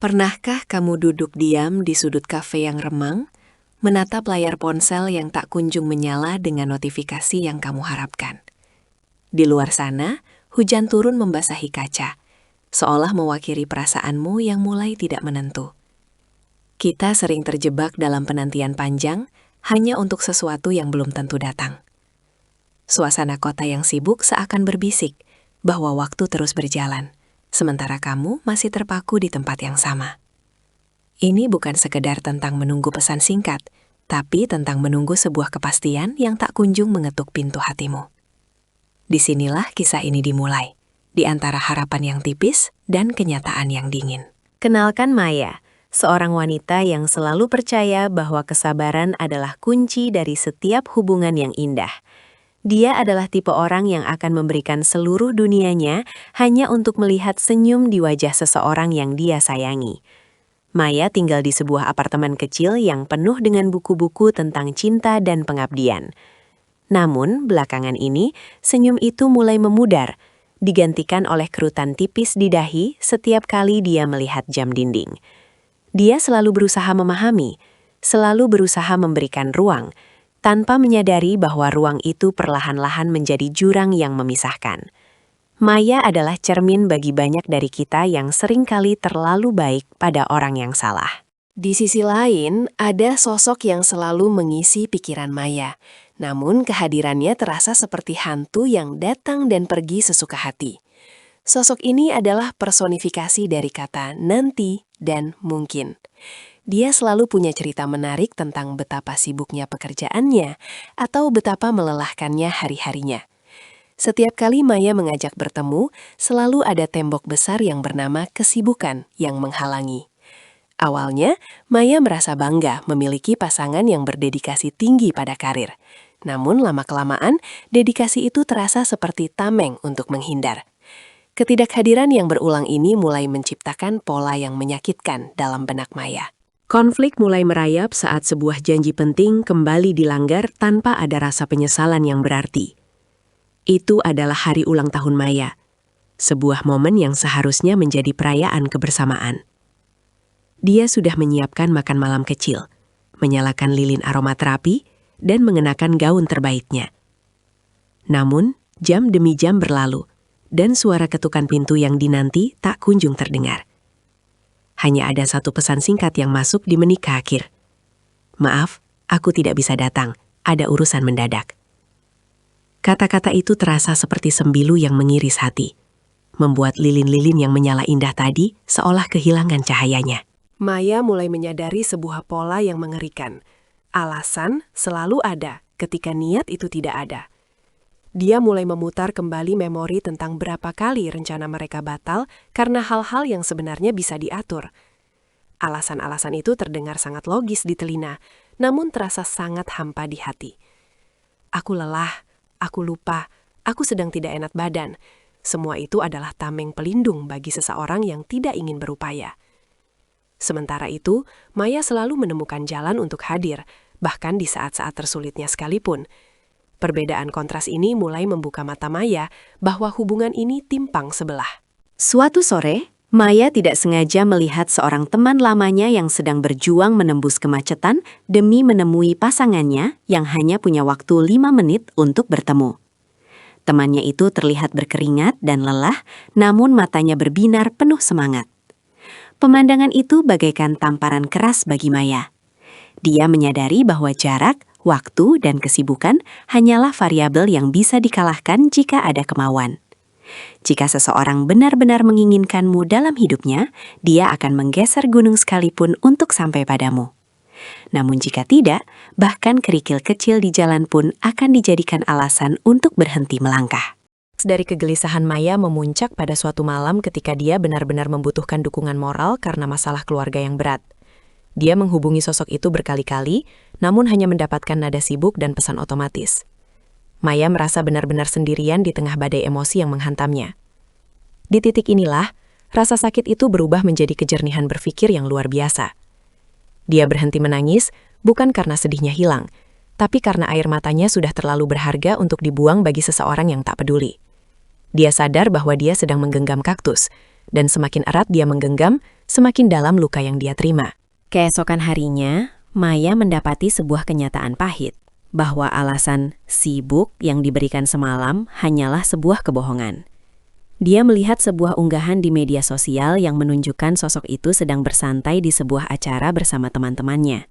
Pernahkah kamu duduk diam di sudut kafe yang remang, menatap layar ponsel yang tak kunjung menyala dengan notifikasi yang kamu harapkan? Di luar sana, hujan turun membasahi kaca, seolah mewakili perasaanmu yang mulai tidak menentu. Kita sering terjebak dalam penantian panjang hanya untuk sesuatu yang belum tentu datang. Suasana kota yang sibuk seakan berbisik bahwa waktu terus berjalan, sementara kamu masih terpaku di tempat yang sama. Ini bukan sekedar tentang menunggu pesan singkat, tapi tentang menunggu sebuah kepastian yang tak kunjung mengetuk pintu hatimu. Disinilah kisah ini dimulai, di antara harapan yang tipis dan kenyataan yang dingin. Kenalkan Maya, seorang wanita yang selalu percaya bahwa kesabaran adalah kunci dari setiap hubungan yang indah. Dia adalah tipe orang yang akan memberikan seluruh dunianya hanya untuk melihat senyum di wajah seseorang yang dia sayangi. Maya tinggal di sebuah apartemen kecil yang penuh dengan buku-buku tentang cinta dan pengabdian. Namun, belakangan ini, senyum itu mulai memudar, digantikan oleh kerutan tipis di dahi setiap kali dia melihat jam dinding. Dia selalu berusaha memahami, selalu berusaha memberikan ruang, tanpa menyadari bahwa ruang itu perlahan-lahan menjadi jurang yang memisahkan. Maya adalah cermin bagi banyak dari kita yang seringkali terlalu baik pada orang yang salah. Di sisi lain, ada sosok yang selalu mengisi pikiran Maya, namun kehadirannya terasa seperti hantu yang datang dan pergi sesuka hati. Sosok ini adalah personifikasi dari kata nanti dan mungkin. Dia selalu punya cerita menarik tentang betapa sibuknya pekerjaannya atau betapa melelahkannya hari-harinya. Setiap kali Maya mengajak bertemu, selalu ada tembok besar yang bernama kesibukan yang menghalangi. Awalnya, Maya merasa bangga memiliki pasangan yang berdedikasi tinggi pada karir. Namun lama-kelamaan, dedikasi itu terasa seperti tameng untuk menghindar. Ketidakhadiran yang berulang ini mulai menciptakan pola yang menyakitkan dalam benak Maya. Konflik mulai merayap saat sebuah janji penting kembali dilanggar tanpa ada rasa penyesalan yang berarti. Itu adalah hari ulang tahun Maya, sebuah momen yang seharusnya menjadi perayaan kebersamaan. Dia sudah menyiapkan makan malam kecil, menyalakan lilin aromaterapi, dan mengenakan gaun terbaiknya. Namun, jam demi jam berlalu, dan suara ketukan pintu yang dinanti tak kunjung terdengar. Hanya ada satu pesan singkat yang masuk di menit akhir. "Maaf, aku tidak bisa datang, ada urusan mendadak." Kata-kata itu terasa seperti sembilu yang mengiris hati, membuat lilin-lilin yang menyala indah tadi seolah kehilangan cahayanya. Maya mulai menyadari sebuah pola yang mengerikan. Alasan selalu ada ketika niat itu tidak ada. Dia mulai memutar kembali memori tentang berapa kali rencana mereka batal karena hal-hal yang sebenarnya bisa diatur. Alasan-alasan itu terdengar sangat logis di telinga, namun terasa sangat hampa di hati. "Aku lelah, aku lupa, aku sedang tidak enak badan." Semua itu adalah tameng pelindung bagi seseorang yang tidak ingin berupaya. Sementara itu, Maya selalu menemukan jalan untuk hadir, bahkan di saat-saat tersulitnya sekalipun. Perbedaan kontras ini mulai membuka mata Maya bahwa hubungan ini timpang sebelah. Suatu sore, Maya tidak sengaja melihat seorang teman lamanya yang sedang berjuang menembus kemacetan demi menemui pasangannya yang hanya punya waktu 5 menit untuk bertemu. Temannya itu terlihat berkeringat dan lelah, namun matanya berbinar penuh semangat. Pemandangan itu bagaikan tamparan keras bagi Maya. Dia menyadari bahwa jarak, waktu, dan kesibukan hanyalah variabel yang bisa dikalahkan jika ada kemauan. Jika seseorang benar-benar menginginkanmu dalam hidupnya, dia akan menggeser gunung sekalipun untuk sampai padamu. Namun jika tidak, bahkan kerikil kecil di jalan pun akan dijadikan alasan untuk berhenti melangkah. Dari kegelisahan Maya memuncak pada suatu malam ketika dia benar-benar membutuhkan dukungan moral karena masalah keluarga yang berat. Dia menghubungi sosok itu berkali-kali, namun hanya mendapatkan nada sibuk dan pesan otomatis. Maya merasa benar-benar sendirian di tengah badai emosi yang menghantamnya. Di titik inilah, rasa sakit itu berubah menjadi kejernihan berpikir yang luar biasa. Dia berhenti menangis, bukan karena sedihnya hilang, tapi karena air matanya sudah terlalu berharga untuk dibuang bagi seseorang yang tak peduli. Dia sadar bahwa dia sedang menggenggam kaktus, dan semakin erat dia menggenggam, semakin dalam luka yang dia terima. Keesokan harinya, Maya mendapati sebuah kenyataan pahit, bahwa alasan sibuk yang diberikan semalam hanyalah sebuah kebohongan. Dia melihat sebuah unggahan di media sosial yang menunjukkan sosok itu sedang bersantai di sebuah acara bersama teman-temannya.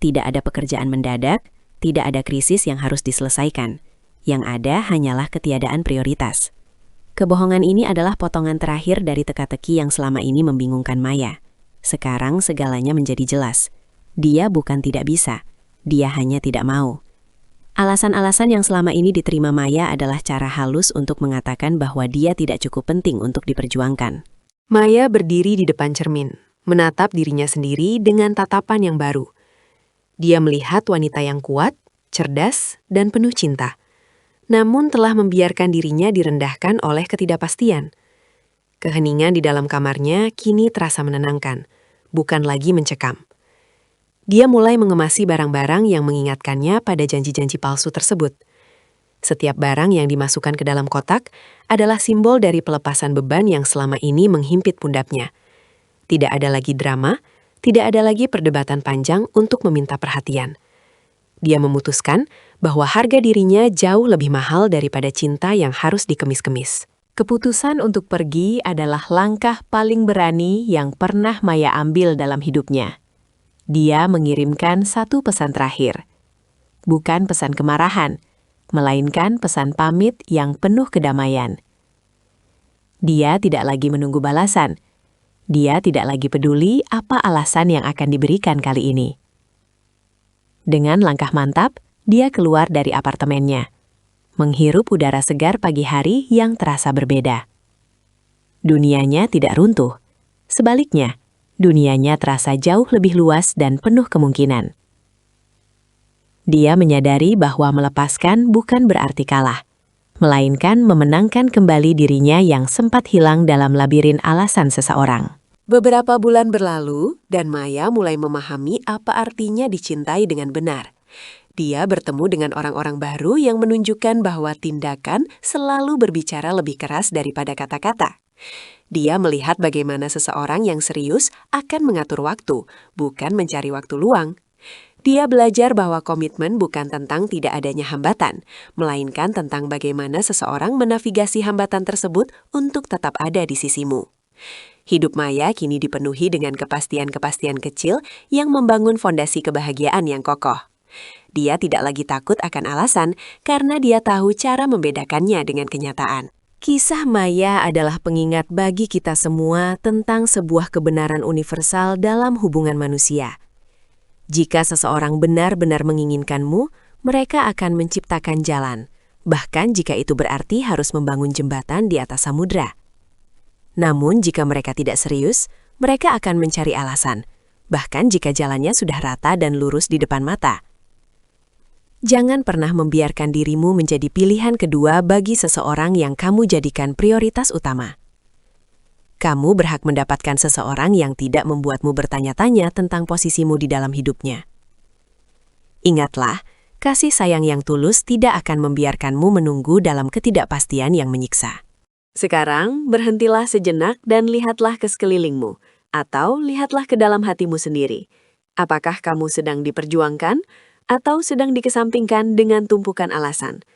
Tidak ada pekerjaan mendadak, tidak ada krisis yang harus diselesaikan. Yang ada hanyalah ketiadaan prioritas. Kebohongan ini adalah potongan terakhir dari teka-teki yang selama ini membingungkan Maya. Sekarang segalanya menjadi jelas. Dia bukan tidak bisa, dia hanya tidak mau. Alasan-alasan yang selama ini diterima Maya adalah cara halus untuk mengatakan bahwa dia tidak cukup penting untuk diperjuangkan. Maya berdiri di depan cermin, menatap dirinya sendiri dengan tatapan yang baru. Dia melihat wanita yang kuat, cerdas, dan penuh cinta. Namun telah membiarkan dirinya direndahkan oleh ketidakpastian. Keheningan di dalam kamarnya kini terasa menenangkan, bukan lagi mencekam. Dia mulai mengemasi barang-barang yang mengingatkannya pada janji-janji palsu tersebut. Setiap barang yang dimasukkan ke dalam kotak adalah simbol dari pelepasan beban yang selama ini menghimpit pundaknya. Tidak ada lagi drama, tidak ada lagi perdebatan panjang untuk meminta perhatian. Dia memutuskan bahwa harga dirinya jauh lebih mahal daripada cinta yang harus dikemis-kemis. Keputusan untuk pergi adalah langkah paling berani yang pernah Maya ambil dalam hidupnya. Dia mengirimkan satu pesan terakhir. Bukan pesan kemarahan, melainkan pesan pamit yang penuh kedamaian. Dia tidak lagi menunggu balasan. Dia tidak lagi peduli apa alasan yang akan diberikan kali ini. Dengan langkah mantap, dia keluar dari apartemennya, menghirup udara segar pagi hari yang terasa berbeda. Dunianya tidak runtuh. Sebaliknya, dunianya terasa jauh lebih luas dan penuh kemungkinan. Dia menyadari bahwa melepaskan bukan berarti kalah, melainkan memenangkan kembali dirinya yang sempat hilang dalam labirin alasan seseorang. Beberapa bulan berlalu, dan Maya mulai memahami apa artinya dicintai dengan benar. Dia bertemu dengan orang-orang baru yang menunjukkan bahwa tindakan selalu berbicara lebih keras daripada kata-kata. Dia melihat bagaimana seseorang yang serius akan mengatur waktu, bukan mencari waktu luang. Dia belajar bahwa komitmen bukan tentang tidak adanya hambatan, melainkan tentang bagaimana seseorang menavigasi hambatan tersebut untuk tetap ada di sisimu. Hidup Maya kini dipenuhi dengan kepastian-kepastian kecil yang membangun fondasi kebahagiaan yang kokoh. Dia tidak lagi takut akan alasan karena dia tahu cara membedakannya dengan kenyataan. Kisah Maya adalah pengingat bagi kita semua tentang sebuah kebenaran universal dalam hubungan manusia. Jika seseorang benar-benar menginginkanmu, mereka akan menciptakan jalan, bahkan jika itu berarti harus membangun jembatan di atas samudra. Namun jika mereka tidak serius, mereka akan mencari alasan, bahkan jika jalannya sudah rata dan lurus di depan mata. Jangan pernah membiarkan dirimu menjadi pilihan kedua bagi seseorang yang kamu jadikan prioritas utama. Kamu berhak mendapatkan seseorang yang tidak membuatmu bertanya-tanya tentang posisimu di dalam hidupnya. Ingatlah, kasih sayang yang tulus tidak akan membiarkanmu menunggu dalam ketidakpastian yang menyiksa. Sekarang, berhentilah sejenak dan lihatlah ke sekelilingmu, atau lihatlah ke dalam hatimu sendiri. Apakah kamu sedang diperjuangkan, atau sedang dikesampingkan dengan tumpukan alasan?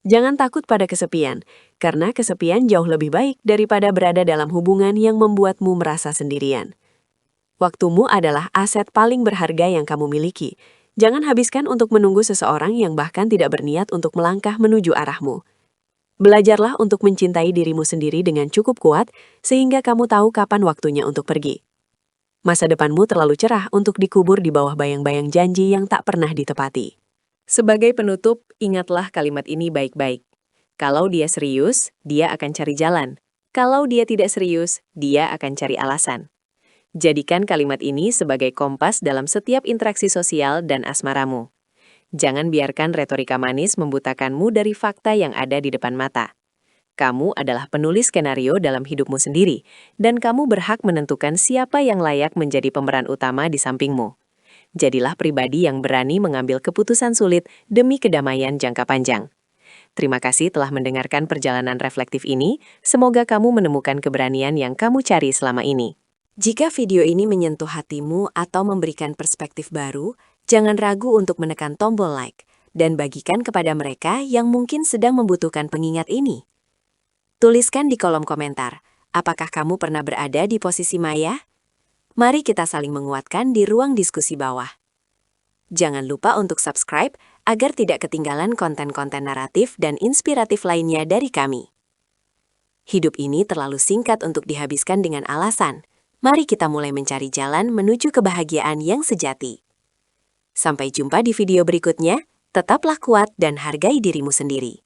Jangan takut pada kesepian, karena kesepian jauh lebih baik daripada berada dalam hubungan yang membuatmu merasa sendirian. Waktumu adalah aset paling berharga yang kamu miliki. Jangan habiskan untuk menunggu seseorang yang bahkan tidak berniat untuk melangkah menuju arahmu. Belajarlah untuk mencintai dirimu sendiri dengan cukup kuat, sehingga kamu tahu kapan waktunya untuk pergi. Masa depanmu terlalu cerah untuk dikubur di bawah bayang-bayang janji yang tak pernah ditepati. Sebagai penutup, ingatlah kalimat ini baik-baik. Kalau dia serius, dia akan cari jalan. Kalau dia tidak serius, dia akan cari alasan. Jadikan kalimat ini sebagai kompas dalam setiap interaksi sosial dan asmaramu. Jangan biarkan retorika manis membutakanmu dari fakta yang ada di depan mata. Kamu adalah penulis skenario dalam hidupmu sendiri, dan kamu berhak menentukan siapa yang layak menjadi pemeran utama di sampingmu. Jadilah pribadi yang berani mengambil keputusan sulit demi kedamaian jangka panjang. Terima kasih telah mendengarkan perjalanan reflektif ini. Semoga kamu menemukan keberanian yang kamu cari selama ini. Jika video ini menyentuh hatimu atau memberikan perspektif baru, jangan ragu untuk menekan tombol like dan bagikan kepada mereka yang mungkin sedang membutuhkan pengingat ini. Tuliskan di kolom komentar, apakah kamu pernah berada di posisi Maya? Mari kita saling menguatkan di ruang diskusi bawah. Jangan lupa untuk subscribe agar tidak ketinggalan konten-konten naratif dan inspiratif lainnya dari kami. Hidup ini terlalu singkat untuk dihabiskan dengan alasan. Mari kita mulai mencari jalan menuju kebahagiaan yang sejati. Sampai jumpa di video berikutnya, tetaplah kuat dan hargai dirimu sendiri.